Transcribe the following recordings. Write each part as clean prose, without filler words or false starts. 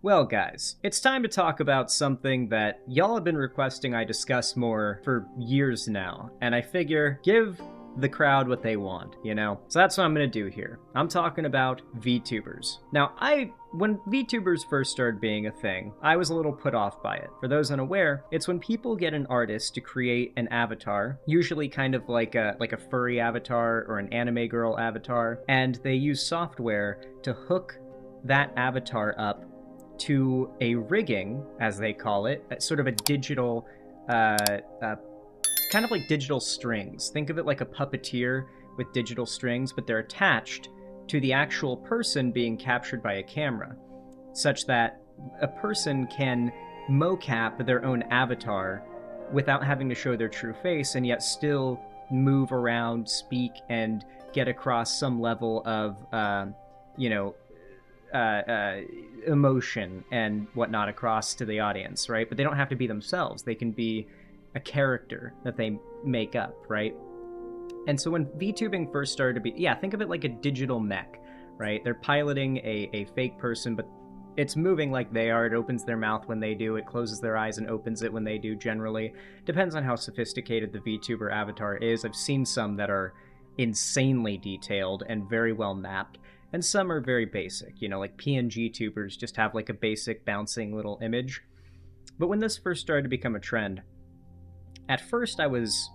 Well, guys, it's time to talk about something that y'all have been requesting I discuss more for years now, and I figure give the crowd what they want, you know? So that's what I'm gonna do here. I'm talking about VTubers. Now, when VTubers first started being a thing, I was a little put off by it. For those unaware, it's when people get an artist to create an avatar, usually kind of like a furry avatar or an anime girl avatar, and they use software to hook that avatar up to a rigging, as they call it, sort of a digital, kind of like digital strings. Think of it like a puppeteer with digital strings, but they're attached to the actual person being captured by a camera, such that a person can mocap their own avatar without having to show their true face and yet still move around, speak, and get across some level of, emotion and whatnot across to the audience, right? But they don't have to be themselves. They can be a character that they make up, right? And so when VTubing first started to be, think of it like a digital mech, right? They're piloting a fake person, but it's moving like they are. It opens their mouth when they do. It closes their eyes and opens it when they do, generally. Depends on how sophisticated the VTuber avatar is. I've seen some that are insanely detailed and very well mapped, and some are very basic, like PNG tubers just have like a basic bouncing little image. But when this first started to become a trend, at first I was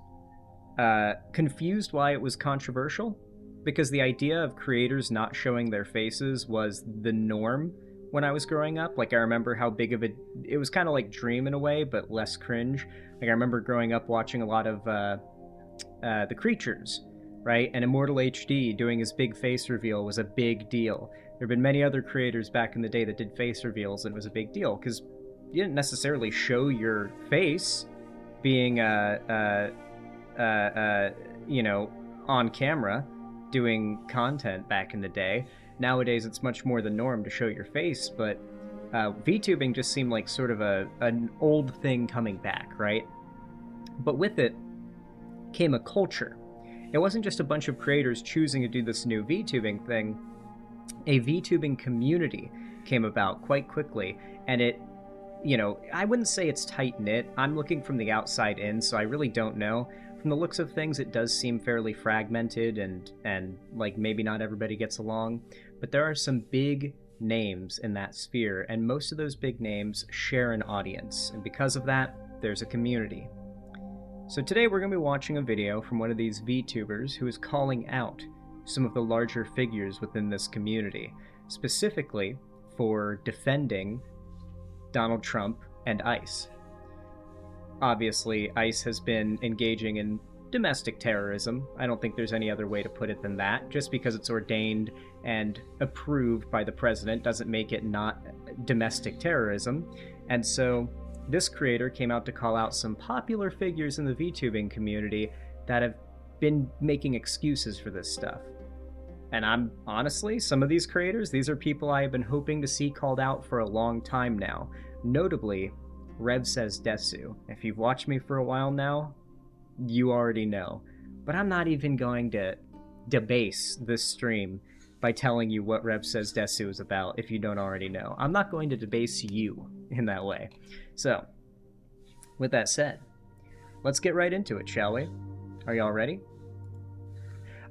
confused why it was controversial, because the idea of creators not showing their faces was the norm when I was growing up. Like, I remember how big of it was kind of like Dream in a way, but less cringe. Like, I remember growing up watching a lot of The Creatures, right? And Immortal HD doing his big face reveal was a big deal. There have been many other creators back in the day that did face reveals, and it was a big deal, because you didn't necessarily show your face being, on camera doing content back in the day. Nowadays, it's much more the norm to show your face, but VTubing just seemed like sort of an old thing coming back, right? But with it came a culture. It wasn't just a bunch of creators choosing to do this new VTubing thing. A VTubing community came about quite quickly, and it, I wouldn't say it's tight-knit. I'm looking from the outside in, so I really don't know. From the looks of things, it does seem fairly fragmented and like maybe not everybody gets along, but there are some big names in that sphere, and most of those big names share an audience, and because of that, there's a community. So today we're going to be watching a video from one of these VTubers who is calling out some of the larger figures within this community, specifically for defending Donald Trump and ICE. Obviously, ICE has been engaging in domestic terrorism. I don't think there's any other way to put it than that. Just because it's ordained and approved by the president doesn't make it not domestic terrorism. And so this creator came out to call out some popular figures in the VTubing community that have been making excuses for this stuff. And I'm honestly, some of these creators, these are people I have been hoping to see called out for a long time now. Notably, Rev Says Desu. If you've watched me for a while now, you already know. But I'm not even going to debase this stream by telling you what Rev Says Desu is about if you don't already know. I'm not going to debase you in that way. So, with that said, let's get right into it, shall we? Are y'all ready?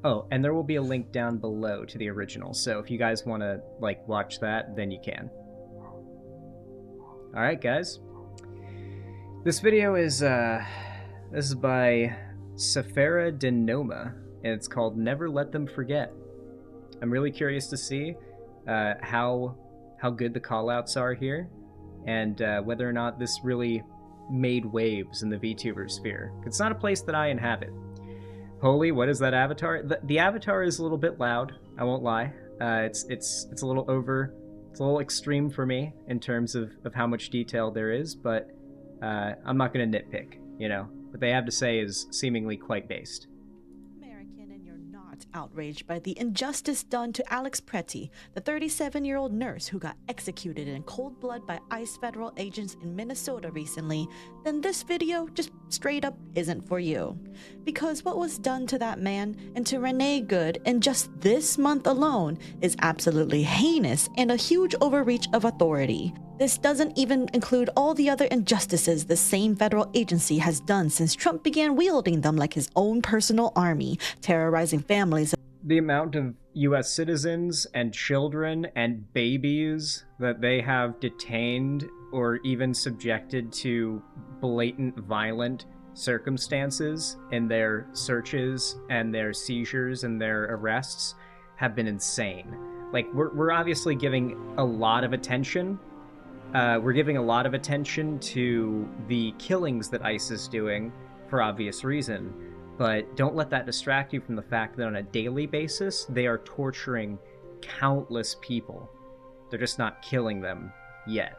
Oh, and there will be a link down below to the original, so if you guys want to, watch that, then you can. Alright, guys. This video is, this is by Safara Denoma, and it's called Never Let Them Forget. I'm really curious to see how good the callouts are here, and whether or not this really made waves in the VTuber sphere. It's not a place that I inhabit. Holy, what is that avatar? The avatar is a little bit loud, I won't lie. It's a little it's a little extreme for me in terms of how much detail there is, but I'm not going to nitpick, What they have to say is seemingly quite based. Outraged by the injustice done to Alex Pretty, the 37-year-old nurse who got executed in cold blood by ICE federal agents in Minnesota recently, then this video just straight up isn't for you. Because what was done to that man and to Renee Good in just this month alone is absolutely heinous and a huge overreach of authority. This doesn't even include all the other injustices the same federal agency has done since Trump began wielding them like his own personal army, terrorizing families. The amount of US citizens and children and babies that they have detained or even subjected to blatant violent circumstances in their searches and their seizures and their arrests have been insane. Like, we're obviously giving a lot of attention. We're giving a lot of attention to the killings that ICE is doing for obvious reason, but don't let that distract you from the fact that on a daily basis, they are torturing countless people. They're just not killing them yet.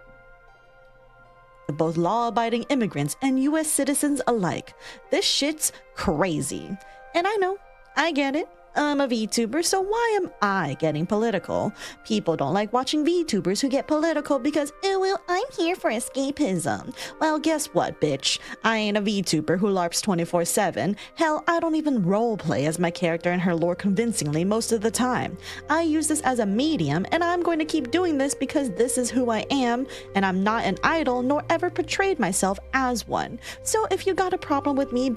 Both law-abiding immigrants and US citizens alike. This shit's crazy. And I know, I get it. I'm a VTuber, so why am I getting political? People don't like watching VTubers who get political because, oh well, I'm here for escapism. Well, guess what, bitch? I ain't a VTuber who LARPs 24/7. Hell, I don't even roleplay as my character and her lore convincingly most of the time. I use this as a medium, and I'm going to keep doing this because this is who I am, and I'm not an idol nor ever portrayed myself as one. So if you got a problem with me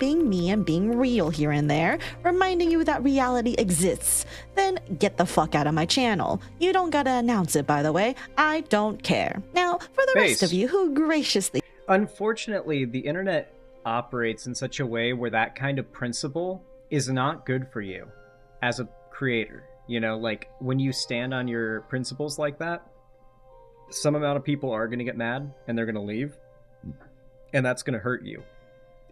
and being real here and there, reminding you that reality exists, then get the fuck out of my channel. You don't gotta announce it, by the way. I don't care. Now, for the rest of you who graciously... Unfortunately, the internet operates in such a way where that kind of principle is not good for you as a creator. You know, like, when you stand on your principles like that, some amount of people are going to get mad and they're going to leave, and that's going to hurt you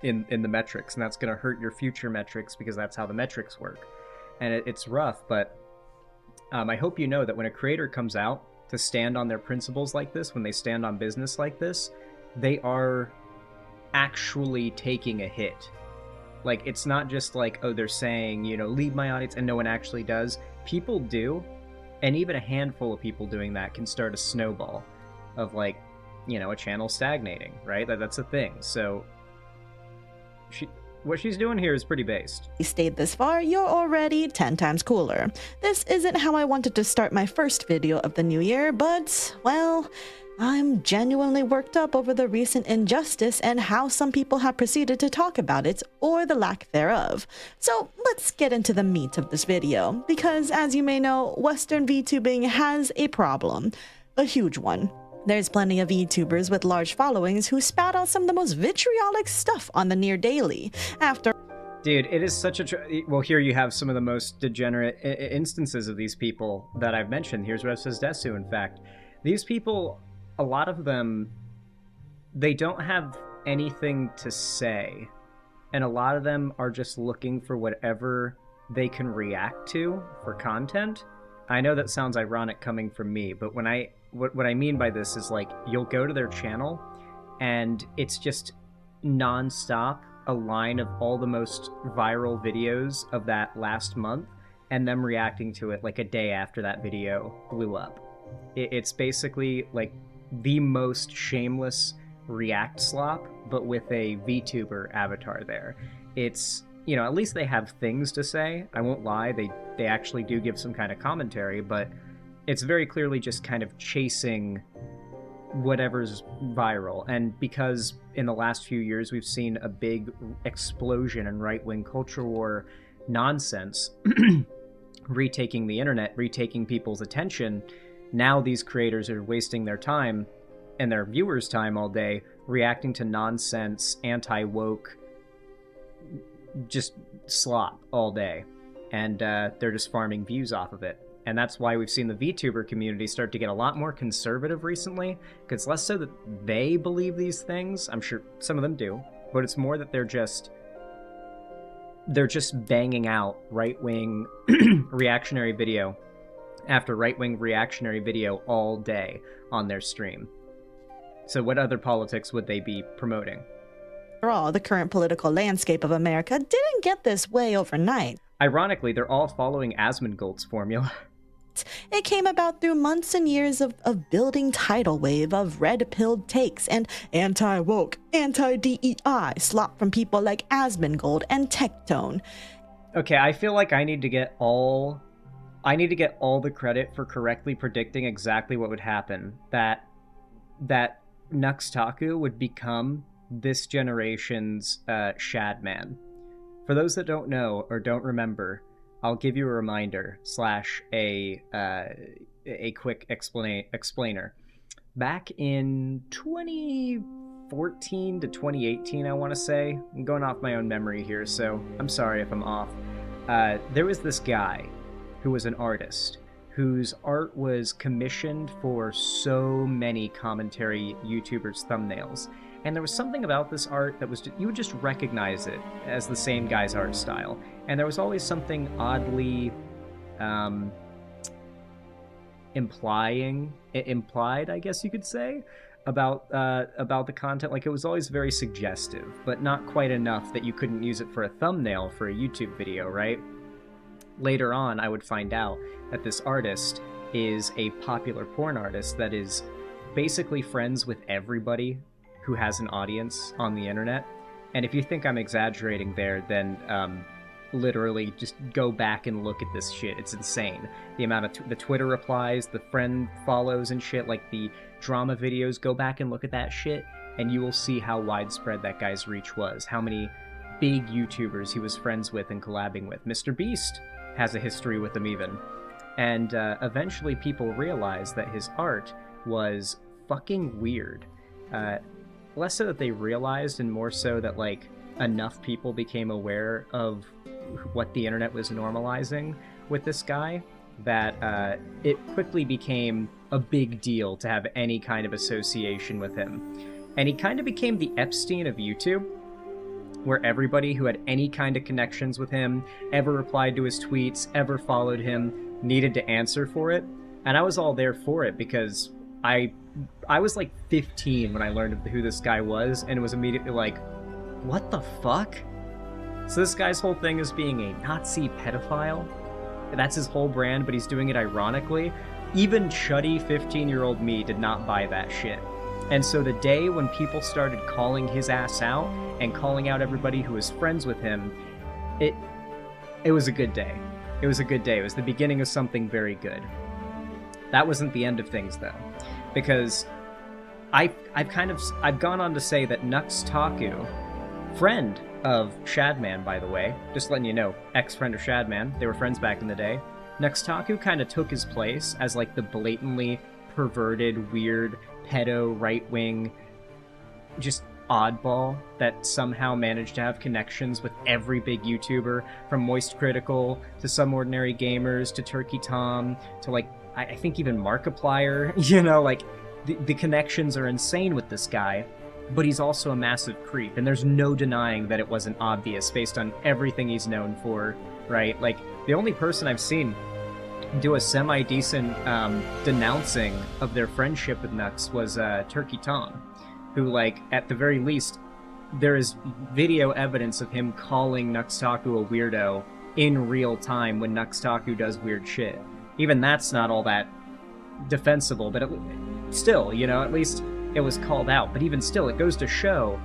in the metrics, and that's going to hurt your future metrics because that's how the metrics work. And it's rough, but I hope you know that when a creator comes out to stand on their principles like this, when they stand on business like this, they are actually taking a hit. Like, it's not just like, oh, they're saying, you know, leave my audience, and no one actually does. People do, and even a handful of people doing that can start a snowball of, like, you know, a channel stagnating, right? That's a thing. So what she's doing here is pretty based. You stayed this far, you're already 10 times cooler. This isn't how I wanted to start my first video of the new year, but, well, I'm genuinely worked up over the recent injustice and how some people have proceeded to talk about it, or the lack thereof. So let's get into the meat of this video, because as you may know, Western VTubing has a problem. A huge one. There's plenty of VTubers with large followings who spout out some of the most vitriolic stuff on the near daily. Dude, it is such a... well, here you have some of the most degenerate instances of these people that I've mentioned. Here's Rev Says Desu, in fact. These people, a lot of them, they don't have anything to say. And a lot of them are just looking for whatever they can react to for content. I know that sounds ironic coming from me, but when what I mean by this is, like, you'll go to their channel and it's just non-stop a line of all the most viral videos of that last month and them reacting to it like a day after that video blew up. It's basically like the most shameless react slop, but with a VTuber avatar there. It's, you know, at least they have things to say. I won't lie, they actually do give some kind of commentary, but it's very clearly just kind of chasing whatever's viral. And because in the last few years we've seen a big explosion in right-wing culture war nonsense retaking the internet, retaking people's attention, now these creators are wasting their time and their viewers' time all day reacting to nonsense, anti-woke, just slop all day. And they're just farming views off of it. And that's why we've seen the VTuber community start to get a lot more conservative recently. Because it's less so that they believe these things. I'm sure some of them do. But it's more that they're just banging out right-wing reactionary video after right-wing reactionary video all day on their stream. So what other politics would they be promoting? After all, the current political landscape of America didn't get this way overnight. Ironically, they're all following Asmongold's formula. It came about through months and years of building tidal wave of red-pilled takes and anti-woke, anti-DEI slop from people like Asmongold and Tectone. Okay, I feel like I need to get all the credit for correctly predicting exactly what would happen. That that Nuxtaku would become this generation's Shadman. For those that don't know or don't remember, I'll give you a reminder / a quick explainer. Back in 2014 to 2018, I want to say, I'm going off my own memory here, so I'm sorry if I'm off. There was this guy who was an artist whose art was commissioned for so many commentary YouTubers' thumbnails. And there was something about this art that was, you would just recognize it as the same guy's art style. And there was always something oddly implied, I guess you could say, about the content. Like, it was always very suggestive, but not quite enough that you couldn't use it for a thumbnail for a YouTube video, right? Later on, I would find out that this artist is a popular porn artist that is basically friends with everybody who has an audience on the internet. And if you think I'm exaggerating there, then literally just go back and look at this shit. It's insane. The amount of the Twitter replies, the friend follows and shit, like the drama videos, go back and look at that shit, and you will see how widespread that guy's reach was, how many big YouTubers he was friends with and collabing with. Mr. Beast has a history with him even. And eventually people realized that his art was fucking weird. Less so that they realized, and more so that, like, enough people became aware of what the internet was normalizing with this guy, that it quickly became a big deal to have any kind of association with him. And he kind of became the Epstein of YouTube, where everybody who had any kind of connections with him, ever replied to his tweets, ever followed him, needed to answer for it. And I was all there for it, because I was like 15 when I learned of who this guy was, and it was immediately like, what the fuck? So this guy's whole thing is being a Nazi pedophile. That's his whole brand, but he's doing it ironically. Even chuddy 15-year-old me did not buy that shit. And so the day when people started calling his ass out and calling out everybody who was friends with him, it was a good day. It was a good day. It was the beginning of something very good. That wasn't the end of things, though, because I've gone on to say that Nuxtaku, friend of Shadman, by the way, just letting you know, ex-friend of Shadman, they were friends back in the day, Nuxtaku kind of took his place as, like, the blatantly perverted, weird, pedo, right-wing, just oddball that somehow managed to have connections with every big YouTuber, from Moist Critical to Some Ordinary Gamers to Turkey Tom to, like, I think even Markiplier, you know, like, the connections are insane with this guy, but he's also a massive creep, and there's no denying that it wasn't obvious based on everything he's known for, right? Like, the only person I've seen do a semi-decent denouncing of their friendship with Nux was Turkey Tom, who, like, at the very least, there is video evidence of him calling Nuxtaku a weirdo in real time when Nuxtaku does weird shit. Even that's not all that defensible, but still, you know, at least it was called out. But even still, it goes to show,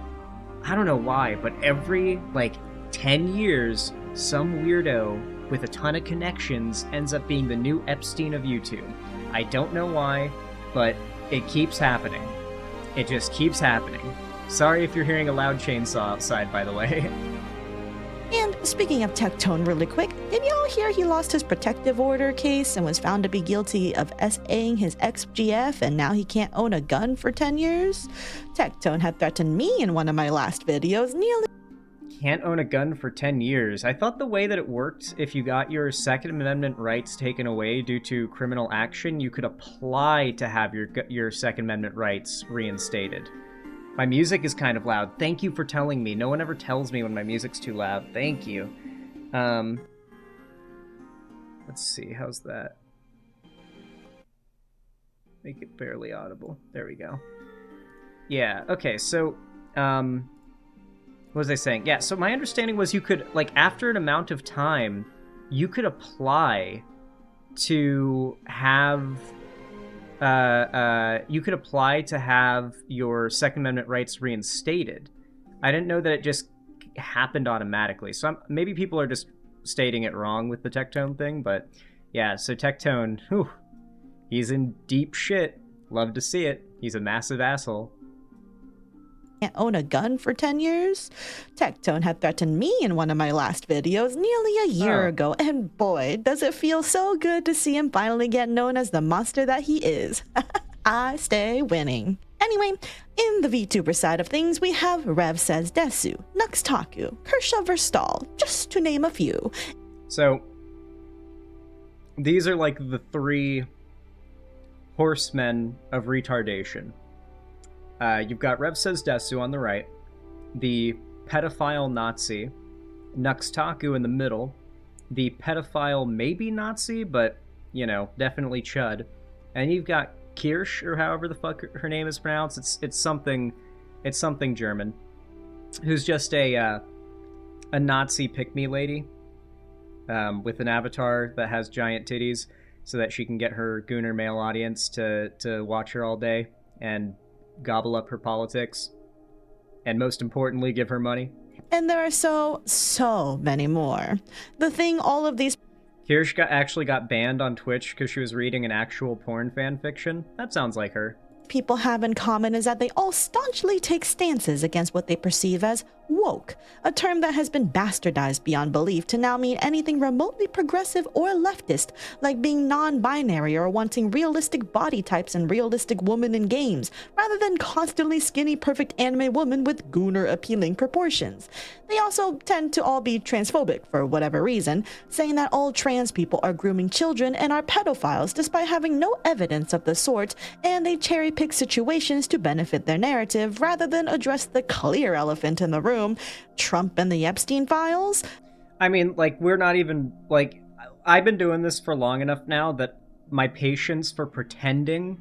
I don't know why, but every, like, 10 years, some weirdo with a ton of connections ends up being the new Epstein of YouTube. I don't know why, but it keeps happening. It just keeps happening. Sorry if you're hearing a loud chainsaw outside, by the way. And speaking of Tectone really quick, did y'all hear he lost his protective order case and was found to be guilty of SAing his ex-GF, and now he can't own a gun for 10 years? Tectone had threatened me in one of my last videos, nearly... Can't own a gun for 10 years. I thought the way that it worked, if you got your Second Amendment rights taken away due to criminal action, you could apply to have your Second Amendment rights reinstated. My music is kind of loud. Thank you for telling me. No one ever tells me when my music's too loud. Thank you. Let's see. How's that? Make it barely audible. There we go. Yeah, okay, so, what was I saying? Yeah, so my understanding was you could, like, after an amount of time, you could apply to have... you could apply to have your Second Amendment rights reinstated. I didn't know that it just happened automatically. So maybe people are just stating it wrong with the Tectone thing, but yeah, so Tectone, whew, he's in deep shit. Love to see it. He's a massive asshole. Can't own a gun for 10 years? Tectone had threatened me in one of my last videos nearly a year ago, and boy, does it feel so good to see him finally get known as the monster that he is. I stay winning. Anyway, in the VTuber side of things, we have Rev Says Desu, Nuxtaku, Kershaw Verstal, just to name a few. So, these are like the three horsemen of retardation. You've got Rev Says Desu on the right, the pedophile Nazi, Nuxtaku in the middle, the pedophile maybe Nazi, but, you know, definitely Chud, and you've got Kirsch, or however the fuck her name is pronounced. It's something German, who's just a Nazi pick-me lady, with an avatar that has giant titties, so that she can get her gooner male audience to watch her all day and gobble up her politics, and most importantly, give her money. And there are so many more. The thing all of these Kirsch actually got banned on Twitch because she was reading an actual porn fan fiction. That sounds like her. people have in common is that they all staunchly take stances against what they perceive as woke, a term that has been bastardized beyond belief to now mean anything remotely progressive or leftist, like being non-binary or wanting realistic body types and realistic women in games, rather than constantly skinny perfect anime women with gooner appealing proportions. They also tend to all be transphobic for whatever reason, saying that all trans people are grooming children and are pedophiles despite having no evidence of the sort, and they cherry-pick situations to benefit their narrative rather than address the clear elephant in the room, Trump and the Epstein files. I mean, like, we're not even, like, I've been doing this for long enough now that my patience for pretending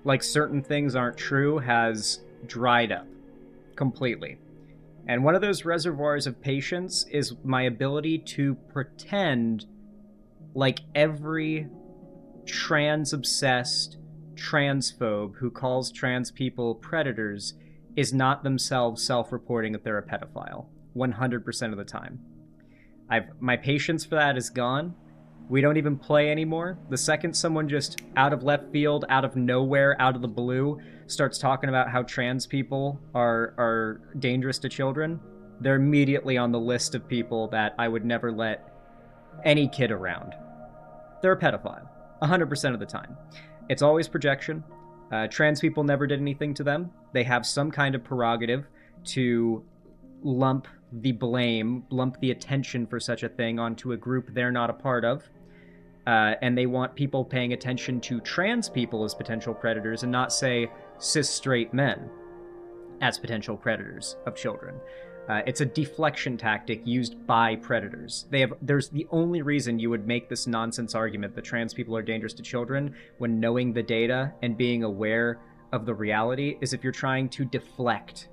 like certain things aren't true has dried up completely. And one of those reservoirs of patience is my ability to pretend like every trans-obsessed transphobe who calls trans people predators is not themselves self-reporting that they're a pedophile 100% of the time. My patience for that is gone. We don't even play anymore. The second someone just out of left field, out of nowhere, out of the blue, starts talking about how trans people are dangerous to children, they're immediately on the list of people that I would never let any kid around. They're a pedophile 100% of the time. It's always projection. Trans people never did anything to them. They have some kind of prerogative to lump the blame, lump the attention for such a thing onto a group they're not a part of. And they want people paying attention to trans people as potential predators and not, say, cis straight men as potential predators of children. It's a deflection tactic used by predators. There's the only reason you would make this nonsense argument that trans people are dangerous to children when knowing the data and being aware of the reality is if you're trying to deflect.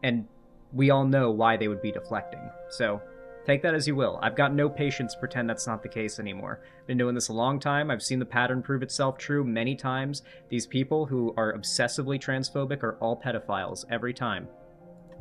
And we all know why they would be deflecting. So take that as you will. I've got no patience to pretend that's not the case anymore. Been doing this a long time. I've seen the pattern prove itself true many times. These people who are obsessively transphobic are all pedophiles every time.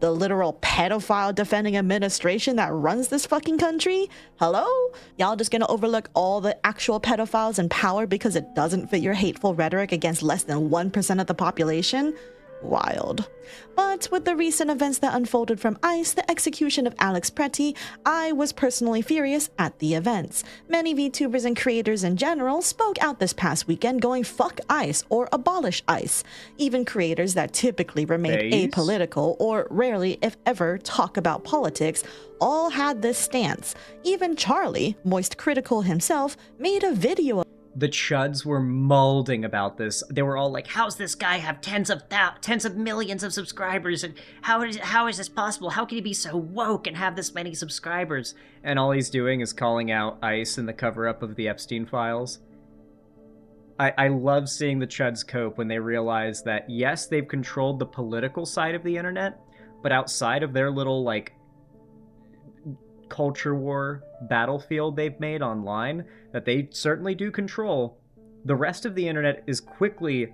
The literal pedophile defending administration that runs this fucking country? Hello? Y'all just gonna overlook all the actual pedophiles in power because it doesn't fit your hateful rhetoric against less than 1% of the population? Wild. But with the recent events that unfolded from ICE, the execution of Alex Pretty, I was personally furious at the events. Many VTubers and creators in general spoke out this past weekend going fuck ICE or abolish ICE. Even creators that typically remain apolitical or rarely, if ever, talk about politics all had this stance. Even Charlie, moist critical himself, made a video. The Chuds were molding about this. They were all like, how's this guy have tens of millions of subscribers? And how is this possible? How can he be so woke and have this many subscribers? And all he's doing is calling out ICE and the cover-up of the Epstein files. I love seeing the Chuds cope when they realize that, yes, they've controlled the political side of the internet, but outside of their little, like, culture war battlefield they've made online that they certainly do control, the rest of the internet is quickly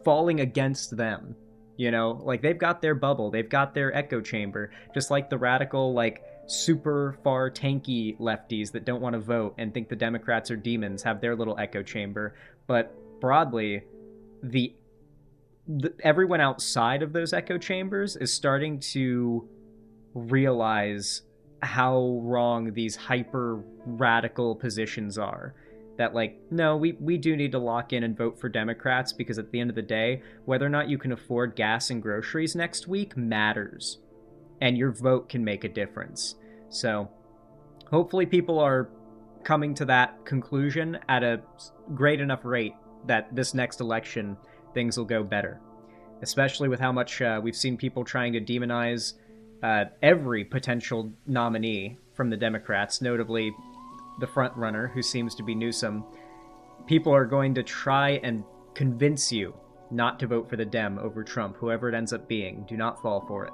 falling against them. You know, like, they've got their bubble, they've got their echo chamber, just like the radical, like, super far tanky lefties that don't want to vote and think the Democrats are demons have their little echo chamber. But broadly, the everyone outside of those echo chambers is starting to realize how wrong these hyper radical positions are. That, like, no, we do need to lock in and vote for Democrats, because at the end of the day, whether or not you can afford gas and groceries next week matters. And your vote can make a difference. So hopefully people are coming to that conclusion at a great enough rate that this next election things will go better. Especially with how much we've seen people trying to demonize every potential nominee from the Democrats, notably the front runner, who seems to be Newsom. People are going to try and convince you not to vote for the Dem over Trump, whoever it ends up being. Do not fall for it.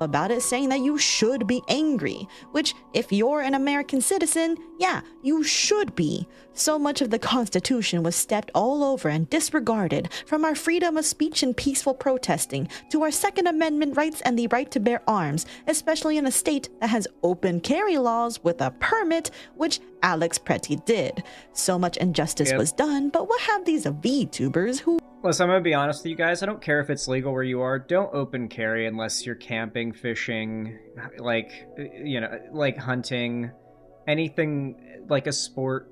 About it, saying that you should be angry, which, if you're an American citizen, yeah, you should be. So much of the Constitution was stepped all over and disregarded, from our freedom of speech and peaceful protesting to our Second Amendment rights and the right to bear arms, especially in a state that has open carry laws with a permit, which Alex Pretty did. So much injustice was done, but what have these VTubers who... Listen, I'm going to be honest with you guys. I don't care if it's legal where you are. Don't open carry unless you're camping, fishing, like hunting, anything like a sport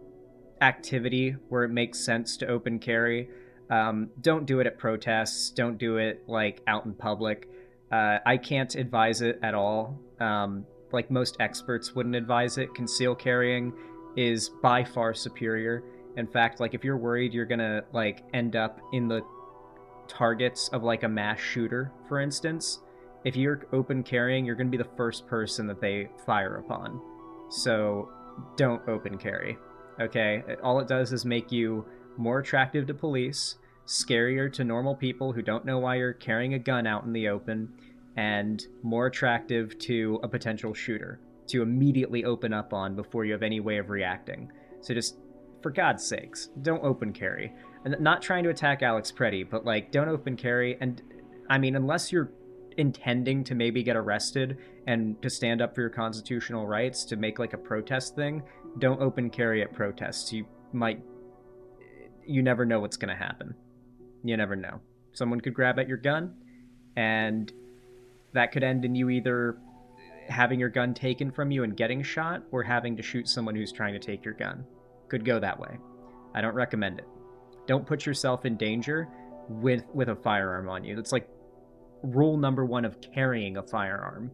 activity where it makes sense to open carry. Don't do it at protests. Don't do it like out in public. I can't advise it at all. Like most experts wouldn't advise it. Conceal carrying is by far superior. In fact, like, if you're worried you're gonna, like, end up in the targets of, like, a mass shooter, for instance, if you're open carrying, you're gonna be the first person that they fire upon. So don't open carry, okay? All it does is make you more attractive to police, scarier to normal people who don't know why you're carrying a gun out in the open, and more attractive to a potential shooter to immediately open up on before you have any way of reacting. So just... for God's sakes, don't open carry. And not trying to attack Alex Pretty, but, like, don't open carry. And, I mean, unless you're intending to maybe get arrested and to stand up for your constitutional rights to make, like, a protest thing, don't open carry at protests. You never know what's going to happen. You never know. Someone could grab at your gun, and that could end in you either having your gun taken from you and getting shot, or having to shoot someone who's trying to take your gun. Could go that way. I don't recommend it. Don't put yourself in danger with a firearm on you. That's like rule number 1 of carrying a firearm.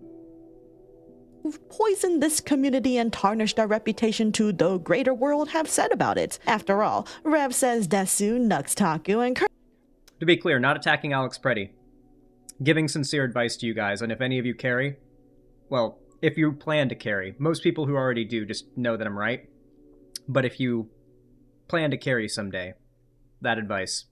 Who've poisoned this community and tarnished our reputation to the greater world have said about it. After all, Rev Says Desu, Nux Taku, and... To be clear, not attacking Alex Pretty. Giving sincere advice to you guys, and if any of you carry, well, if you plan to carry, most people who already do just know that I'm right. But if you plan to carry someday, that advice,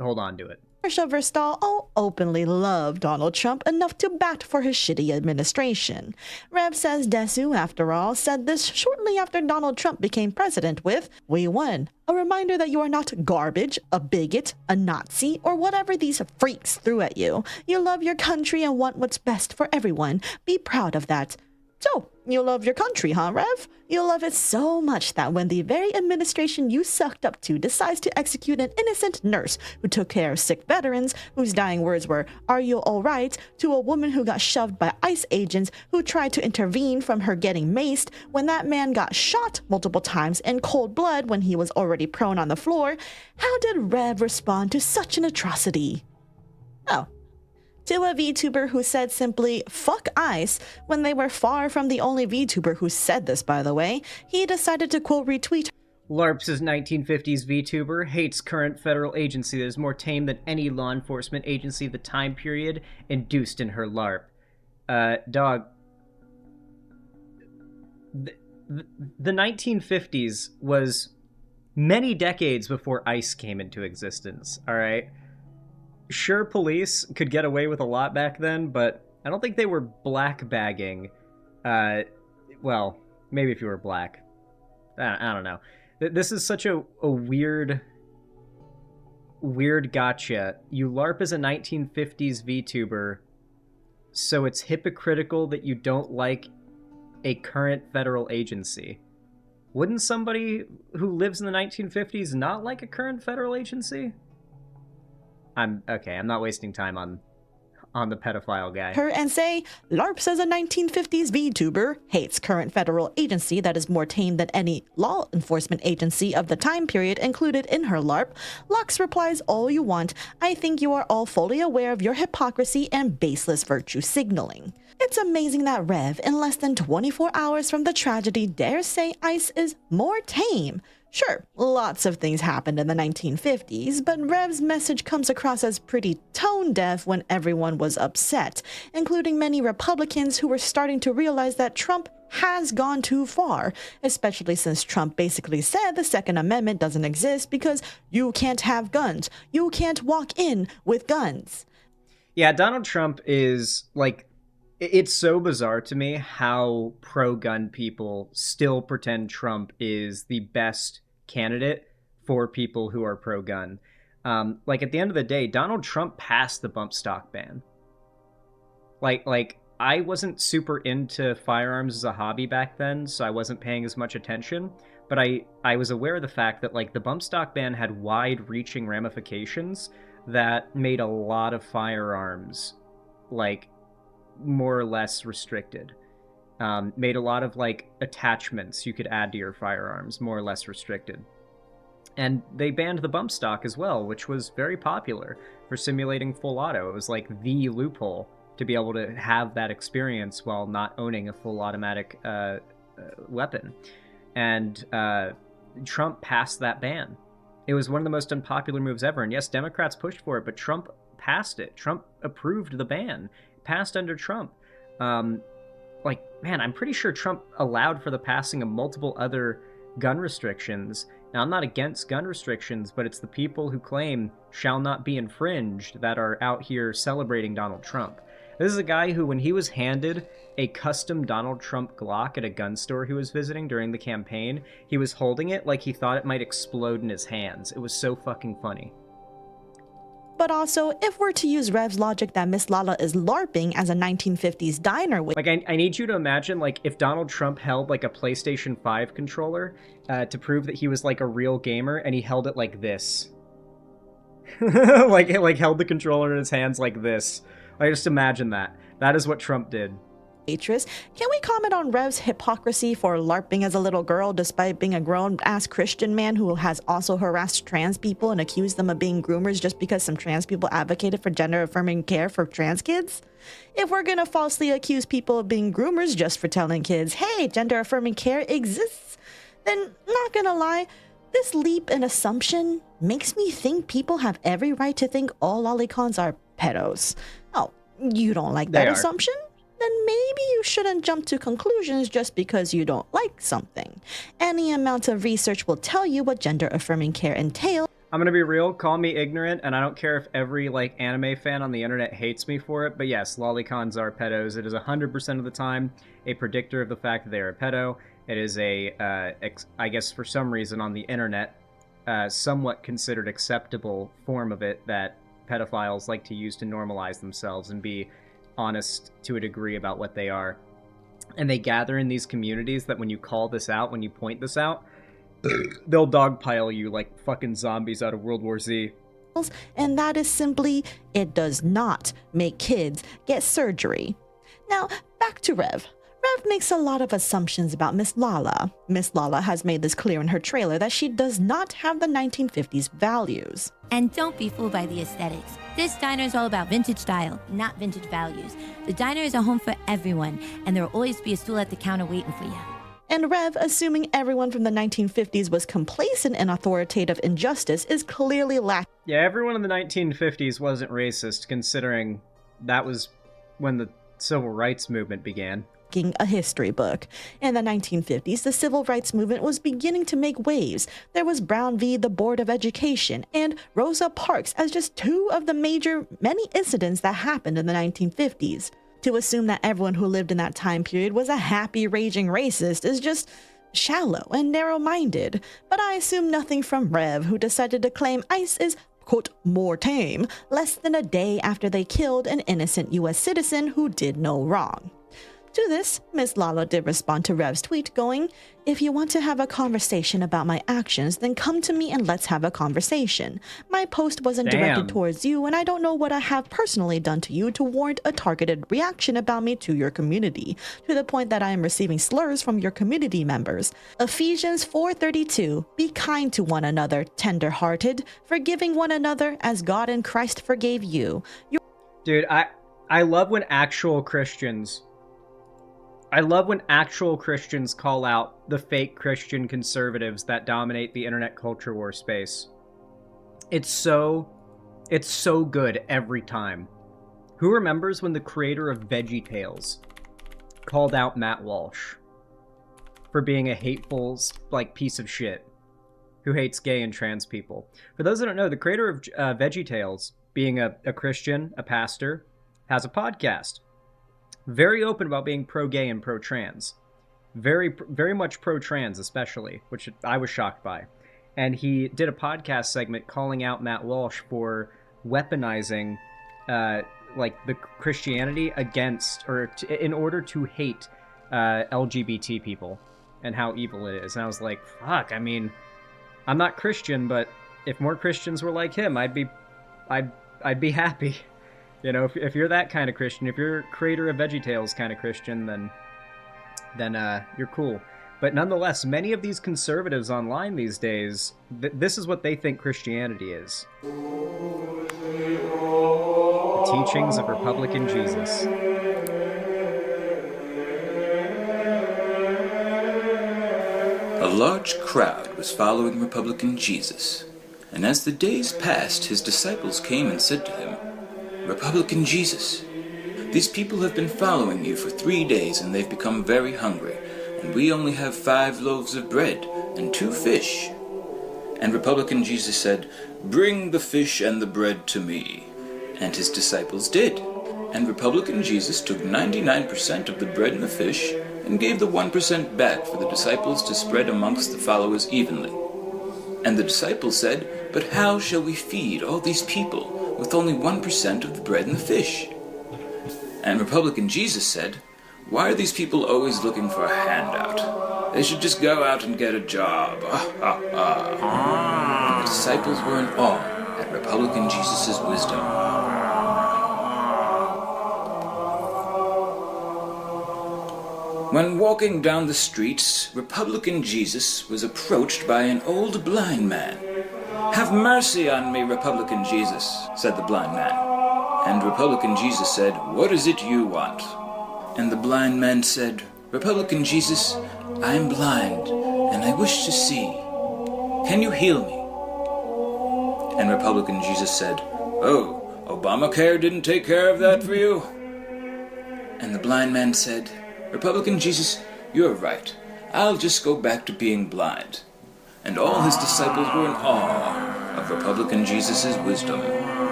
hold on to it. Marsha Verstaal all openly love Donald Trump enough to bat for his shitty administration. Rev Says Desu, after all, said this shortly after Donald Trump became president with, "We won. A reminder that you are not garbage, a bigot, a Nazi, or whatever these freaks threw at you. You love your country and want what's best for everyone. Be proud of that." So, you love your country, huh, Rev? You love it so much that when the very administration you sucked up to decides to execute an innocent nurse who took care of sick veterans, whose dying words were, "Are you alright?" to a woman who got shoved by ICE agents who tried to intervene from her getting maced, when that man got shot multiple times in cold blood when he was already prone on the floor, how did Rev respond to such an atrocity? Oh. To a VTuber who said simply, "fuck ICE," when they were far from the only VTuber who said this, by the way, he decided to quote retweet. LARPs is 1950s VTuber, hates current federal agency that is more tame than any law enforcement agency of the time period induced in her LARP. Dog. The 1950s was many decades before ICE came into existence, alright? Sure, police could get away with a lot back then, but I don't think they were black bagging. Well, maybe if you were black. I don't know. This is such a weird gotcha. You LARP as a 1950s VTuber, so it's hypocritical that you don't like a current federal agency. Wouldn't somebody who lives in the 1950s not like a current federal agency? I'm not wasting time on the pedophile guy. Her and say, LARP says a 1950s VTuber hates current federal agency that is more tame than any law enforcement agency of the time period included in her LARP. Lux replies, all you want. I think you are all fully aware of your hypocrisy and baseless virtue signaling. It's amazing that Rev, in less than 24 hours from the tragedy, dares say ICE is more tame. Sure, lots of things happened in the 1950s, but Rev's message comes across as pretty tone-deaf when everyone was upset, including many Republicans who were starting to realize that Trump has gone too far, especially since Trump basically said the Second Amendment doesn't exist because you can't have guns. You can't walk in with guns. Yeah, Donald Trump is, like, it's so bizarre to me how pro-gun people still pretend Trump is the best candidate for people who are pro-gun. Like, at the end of the day, Donald Trump passed the bump stock ban. Like I wasn't super into firearms as a hobby back then, so I wasn't paying as much attention. But I was aware of the fact that, like, the bump stock ban had wide-reaching ramifications that made a lot of firearms, like, more or less restricted. Made a lot of, like, attachments you could add to your firearms more or less restricted. And they banned the bump stock as well, which was very popular for simulating full auto. It was like the loophole to be able to have that experience while not owning a full automatic weapon. And Trump passed that ban. It was one of the most unpopular moves ever. And yes, Democrats pushed for it, but Trump passed it. Trump approved the ban. Passed under Trump. Like, man, I'm pretty sure Trump allowed for the passing of multiple other gun restrictions. Now, I'm not against gun restrictions, but it's the people who claim shall not be infringed that are out here celebrating Donald Trump. This is a guy who, when he was handed a custom Donald Trump Glock at a gun store he was visiting during the campaign, he was holding it like he thought it might explode in his hands. It was so fucking funny. But also, if we're to use Rev's logic that Miss Lala is LARPing as a 1950s diner with— Like, I need you to imagine, like, if Donald Trump held, like, a PlayStation 5 controller to prove that he was, like, a real gamer, and he held it like this. like held the controller in his hands like this. I just imagine that. That is what Trump did. Can we comment on Rev's hypocrisy for LARPing as a little girl despite being a grown-ass Christian man who has also harassed trans people and accused them of being groomers just because some trans people advocated for gender-affirming care for trans kids? If we're gonna falsely accuse people of being groomers just for telling kids, hey, gender-affirming care exists, then, not gonna lie, this leap in assumption makes me think people have every right to think all lolicons are pedos. Oh, you don't like that assumption? Then maybe you shouldn't jump to conclusions just because you don't like something. Any amount of research will tell you what gender-affirming care entails. I'm gonna be real, call me ignorant, and I don't care if every, like, anime fan on the internet hates me for it, but yes, lolicons are pedos. It is 100% of the time a predictor of the fact that they are a pedo. It is a, I guess for some reason on the internet, somewhat considered acceptable form of it that pedophiles like to use to normalize themselves and be honest to a degree about what they are. And they gather in these communities that when you call this out, when you point this out, they'll dogpile you like fucking zombies out of World War Z. And that is simply, it does not make kids get surgery. Now, back to Rev. Rev makes a lot of assumptions about Miss Lala. Miss Lala has made this clear in her trailer that she does not have the 1950s values. And don't be fooled by the aesthetics. This diner is all about vintage style, not vintage values. The diner is a home for everyone, and there will always be a stool at the counter waiting for you. And Rev, assuming everyone from the 1950s was complacent in authoritative injustice, is clearly lacking. Yeah, everyone in the 1950s wasn't racist, considering that was when the civil rights movement began. A history book. In the 1950s, the civil rights movement was beginning to make waves. There was Brown v. the Board of Education and Rosa Parks as just two of the many incidents that happened in the 1950s. To assume that everyone who lived in that time period was a happy, raging racist is just shallow and narrow-minded. But I assume nothing from Rev, who decided to claim ICE is, quote, more tame, less than a day after they killed an innocent US citizen who did no wrong. To this, Miss Lala did respond to Rev's tweet going, "If you want to have a conversation about my actions, then come to me and let's have a conversation. My post wasn't directed towards you, and I don't know what I have personally done to you to warrant a targeted reaction about me to your community, to the point that I am receiving slurs from your community members. Ephesians 4:32, be kind to one another, tender-hearted, forgiving one another as God in Christ forgave you." Dude, I love when actual Christians... I love when actual Christians call out the fake Christian conservatives that dominate the internet culture war space. It's so good every time. Who remembers when the creator of VeggieTales called out Matt Walsh for being a hateful, like, piece of shit who hates gay and trans people? For those that don't know, the creator of VeggieTales, being a Christian, a pastor, has a podcast. Very open about being pro-gay and pro-trans. Very, very much pro-trans, especially, which I was shocked by. And he did a podcast segment calling out Matt Walsh for weaponizing, like, the Christianity against, or in order to hate LGBT people and how evil it is. And I was like, fuck, I mean, I'm not Christian, but if more Christians were like him, I'd be happy. You know, if you're that kind of Christian, if you're creator of VeggieTales kind of Christian, then you're cool. But nonetheless, many of these conservatives online these days, this is what they think Christianity is. The teachings of Republican Jesus. A large crowd was following Republican Jesus, and as the days passed, his disciples came and said to him, "Republican Jesus, these people have been following you for 3 days and they've become very hungry, and we only have 5 loaves of bread and 2 fish. And Republican Jesus said, "Bring the fish and the bread to me." And his disciples did. And Republican Jesus took 99% of the bread and the fish and gave the 1% back for the disciples to spread amongst the followers evenly. And the disciples said, "But how shall we feed all these people with only 1% of the bread and the fish?" And Republican Jesus said, "Why are these people always looking for a handout? They should just go out and get a job." And the disciples were in awe at Republican Jesus' wisdom. When walking down the streets, Republican Jesus was approached by an old blind man. "Have mercy on me, Republican Jesus," said the blind man. And Republican Jesus said, "What is it you want?" And the blind man said, "Republican Jesus, I am blind, and I wish to see. Can you heal me?" And Republican Jesus said, "Oh, Obamacare didn't take care of that for you?" And the blind man said, "Republican Jesus, you're right. I'll just go back to being blind." And all his disciples were in awe of Republican Jesus' wisdom.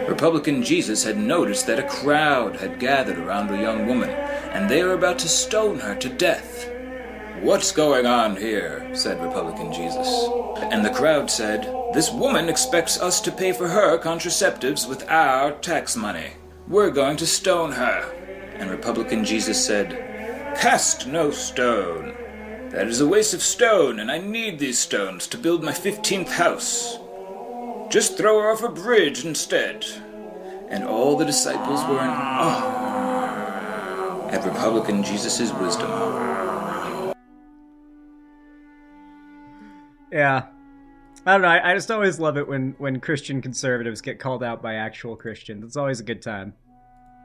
Republican Jesus had noticed that a crowd had gathered around a young woman, and they were about to stone her to death. "What's going on here?" said Republican Jesus. And the crowd said, "This woman expects us to pay for her contraceptives with our tax money. We're going to stone her." And Republican Jesus said, "Cast no stone. That is a waste of stone, and I need these stones to build my 15th house. Just throw her off a bridge instead." And all the disciples were in awe at Republican Jesus' wisdom. Yeah. I don't know, I just always love it when Christian conservatives get called out by actual Christians. It's always a good time.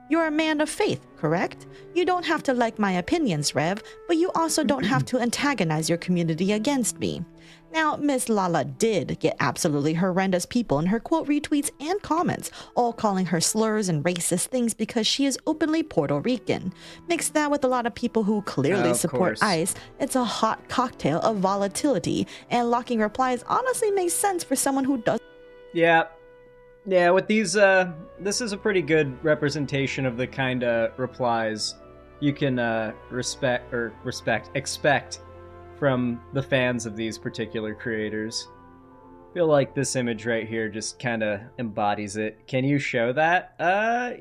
You're a man of faith, correct? You don't have to like my opinions, Rev, but you also don't have to antagonize your community against me. Now, Miss Lala did get absolutely horrendous people in her quote retweets and comments, all calling her slurs and racist things because she is openly Puerto Rican. Mix that with a lot of people who clearly support ICE, it's a hot cocktail of volatility, and locking replies honestly makes sense for someone who does. Yeah, with these, this is a pretty good representation of the kind of replies you can expect from the fans of these particular creators. feel like this image right here just kind of embodies it. Can you show that?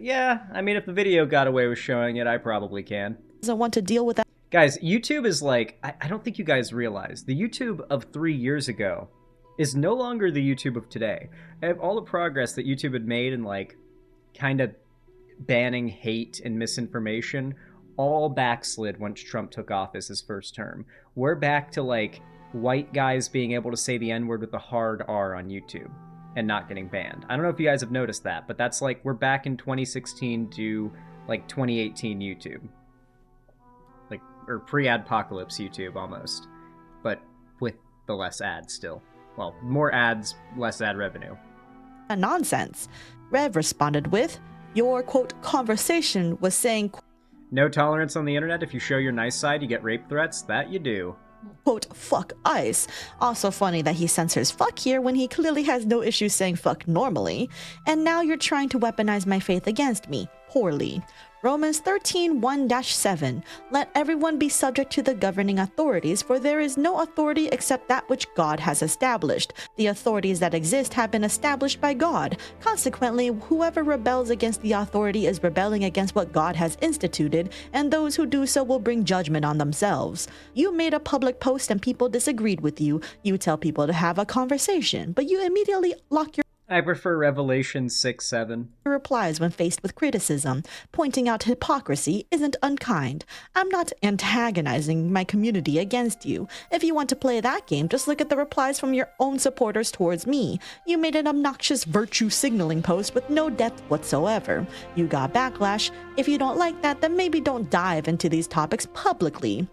Yeah. I mean, if the video got away with showing it, I probably can. Doesn't want to deal with that. Guys, YouTube is like, I don't think you guys realize, the YouTube of 3 years ago is no longer the YouTube of today. And all the progress that YouTube had made in like kind of banning hate and misinformation all backslid once Trump took office his first term. We're back to like white guys being able to say the N-word with a hard R on YouTube and not getting banned. I don't know if you guys have noticed that, but that's like, we're back in 2016 to like 2018 YouTube. Like, or pre-adpocalypse YouTube almost, but with the less ads still. Well, more ads, less ad revenue. Nonsense. Rev responded with, your, quote, conversation was saying, no tolerance on the internet. If you show your nice side, you get rape threats. That you do. Quote, fuck ICE. Also funny that he censors fuck here when he clearly has no issue saying fuck normally. And now you're trying to weaponize my faith against me. Poorly. Romans 13:1-7. Let everyone be subject to the governing authorities, for there is no authority except that which God has established. The authorities that exist have been established by God. Consequently, whoever rebels against the authority is rebelling against what God has instituted, and those who do so will bring judgment on themselves. You made a public post and people disagreed with you. You tell people to have a conversation, but you immediately lock your I prefer Revelation 6:7. replies when faced with criticism. Pointing out hypocrisy isn't unkind. I'm not antagonizing my community against you. If you want to play that game, just look at the replies from your own supporters towards me. You made an obnoxious virtue signaling post with no depth whatsoever. You got backlash. If you don't like that, then maybe don't dive into these topics publicly.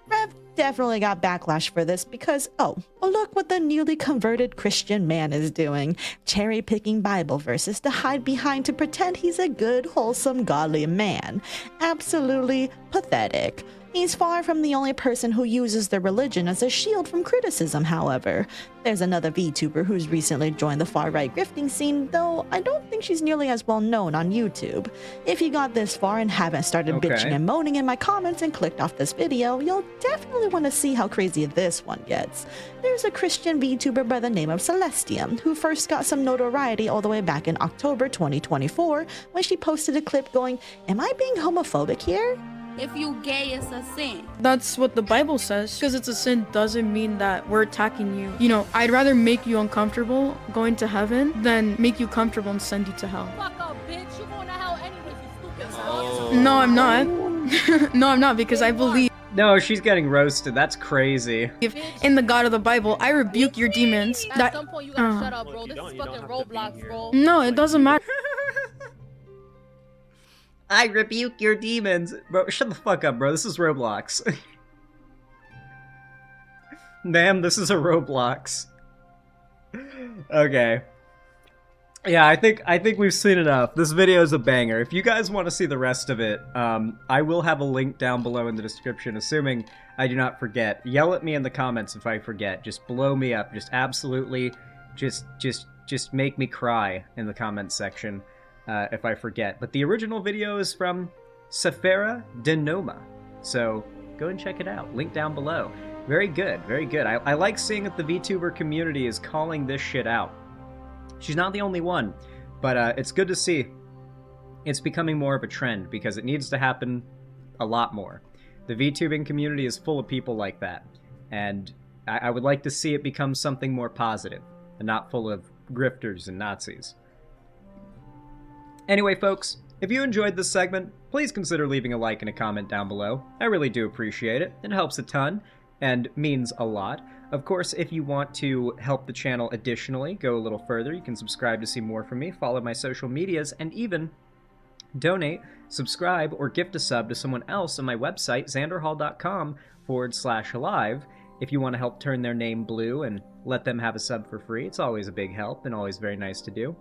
Rev definitely got backlash for this because, oh, look what the newly converted Christian man is doing. Cherry-picking Bible verses to hide behind to pretend he's a good, wholesome, godly man. Absolutely pathetic. He's far from the only person who uses their religion as a shield from criticism, however. There's another VTuber who's recently joined the far-right grifting scene, though I don't think she's nearly as well known on YouTube. If you got this far and haven't started bitching and moaning in my comments and clicked off this video, you'll definitely want to see how crazy this one gets. There's a Christian VTuber by the name of Celestium, who first got some notoriety all the way back in October 2024 when she posted a clip going, "Am I being homophobic here?" If you gay, it's a sin. That's what the Bible says. Because it's a sin doesn't mean that we're attacking you. You know, I'd rather make you uncomfortable going to heaven than make you comfortable and send you to hell. Fuck up, bitch. You going to hell anyways, you stupid. No, I'm not. No, I'm not, because I believe No, she's getting roasted. That's crazy. in the God of the Bible. I rebuke your demons. At some point, you gotta shut up, bro. This is fucking Roblox, bro. No, it doesn't matter. I rebuke your demons. Bro, shut the fuck up, bro. This is Roblox. Damn, this is a Roblox. Okay. Yeah, I think we've seen enough. This video is a banger. If you guys want to see the rest of it, I will have a link down below in the description, assuming I do not forget. Yell at me in the comments if I forget. Just blow me up. Just absolutely, just make me cry in the comments section. If I forget. But the original video is from Safera Denoma. So go and check it out. Link down below. Very good, very good. I like seeing that the VTuber community is calling this shit out. She's not the only one, but it's good to see it's becoming more of a trend because it needs to happen a lot more. The VTubing community is full of people like that, and I would like to see it become something more positive and not full of grifters and Nazis. Anyway, folks, if you enjoyed this segment, please consider leaving a like and a comment down below. I really do appreciate it. It helps a ton and means a lot. Of course, if you want to help the channel additionally, go a little further, you can subscribe to see more from me, follow my social medias, and even donate, subscribe, or gift a sub to someone else on my website, xanderhall.com/alive. If you want to help turn their name blue and let them have a sub for free, it's always a big help and always very nice to do.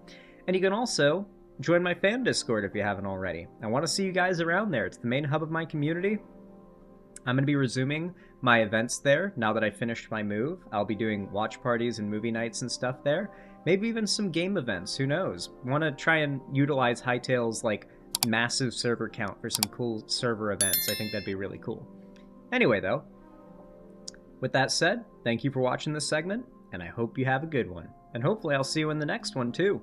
And you can also join my fan Discord if you haven't already. I want to see you guys around there. It's the main hub of my community. I'm going to be resuming my events there now that I finished my move. I'll be doing watch parties and movie nights and stuff there. Maybe even some game events, who knows? Want to try and utilize Hytale's like massive server count for some cool server events. I think that'd be really cool. Anyway though, with that said, thank you for watching this segment, and I hope you have a good one. And hopefully I'll see you in the next one too.